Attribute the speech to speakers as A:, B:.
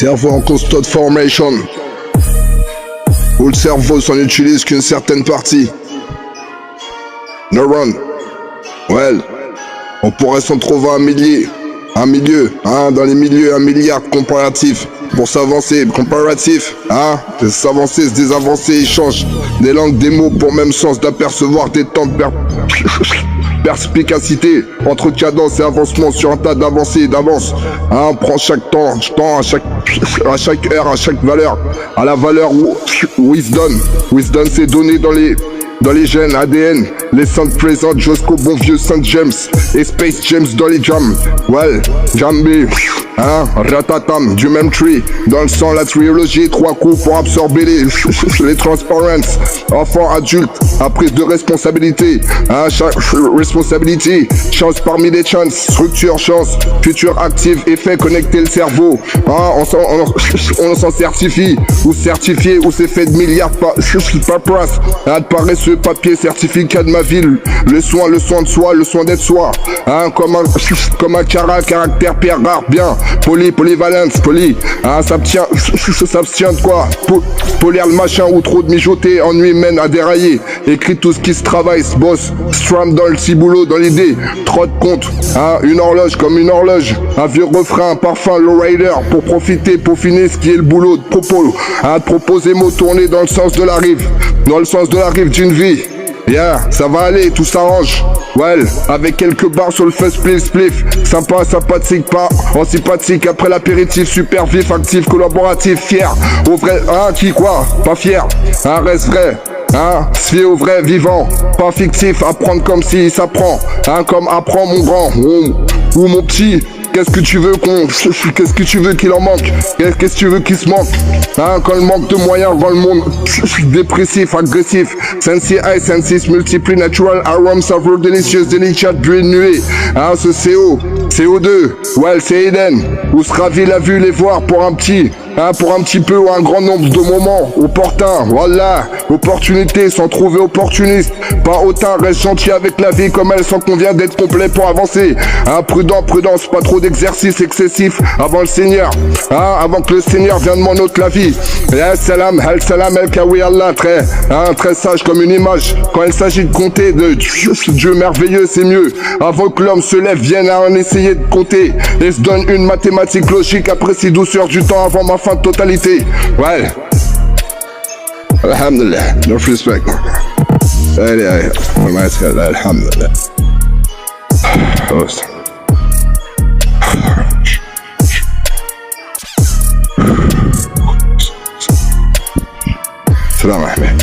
A: Cerveau en constant formation, où le cerveau s'en utilise qu'une certaine partie. Neuron, well, on pourrait s'en trouver un milieu, dans les milieux, un milliard comparatifs. Pour s'avancer, comparatif, s'avancer, se désavancer, échange des langues, des mots pour même sens d'apercevoir des temps de perspicacité entre cadence et avancement sur un tas d'avancées et d'avance. On prend chaque temps à chaque heure, à chaque valeur, à la valeur wisdom. Wisdom c'est donné dans les gènes, ADN, les centres présents jusqu'au bon vieux Saint James et Space James dans les jams. Well, Jambi, ratatam, du même tree, dans le sang la trilogie, 3 coups pour absorber les transparences. Enfant, adulte, à prise de responsabilité, chaque responsabilité, chance parmi les chances, structure, chance, futur active, effet, connecter le cerveau. On s'en certifie, ou certifié, ou c'est fait de milliards par price, paresseux, papier, certificat de ma ville, le soin de soi, le soin d'être soi, comme un caractère pierre rare, bien, polyvalence, s'abstient de quoi, polir le machin ou trop de mijoter, ennui mène à dérailler, écrit tout ce qui se travaille, se bosse, stram dans le ciboulot, dans l'idée, trop de compte, une horloge comme une horloge, un vieux refrain, un parfum, lowrider, pour profiter, peaufiner ce qui est le boulot de propos, proposer mots tournés dans le sens de la rive d'une vie. Yeah, ça va aller, tout s'arrange. Well, avec quelques barres sur le feu spliff. Sympa, sympathique, pas antipathique. Après l'apéritif, super vif, actif, collaboratif, fier. Au vrai, qui quoi? Pas fier. Reste vrai. Se fier au vrai, vivant. Pas fictif, apprendre comme si s'apprend. Comme apprend mon grand. Ou mon petit. Qu'est-ce que tu veux qu'il en manque? Qu'est-ce que tu veux qu'il se manque? Quand le manque de moyens rend le monde dépressif, agressif. Sensi high, sensis multiply natural arômes saveur délicieuse, délicate, buée de nuée. Ce CO2, well, c'est Eden. Où se ravit la vue, les voir pour un petit peu ou un grand nombre de moments opportuns, voilà, opportunité sans trouver opportuniste, pas hautain, reste gentil avec la vie comme elle, sans qu'on vient d'être complet pour avancer, prudence, pas trop d'exercice excessif avant le Seigneur, avant que le Seigneur vienne m'en ôte la vie, salam, el kawi Allah, très sage comme une image, quand il s'agit de compter de Dieu merveilleux, c'est mieux, avant que l'homme se lève, vienne à en essayer de compter, et se donne une mathématique logique après si douceur du temps avant ma fin de totalité. Ouais. Alhamdulillah, no respect. Alhamdulillah. Salam alaikum.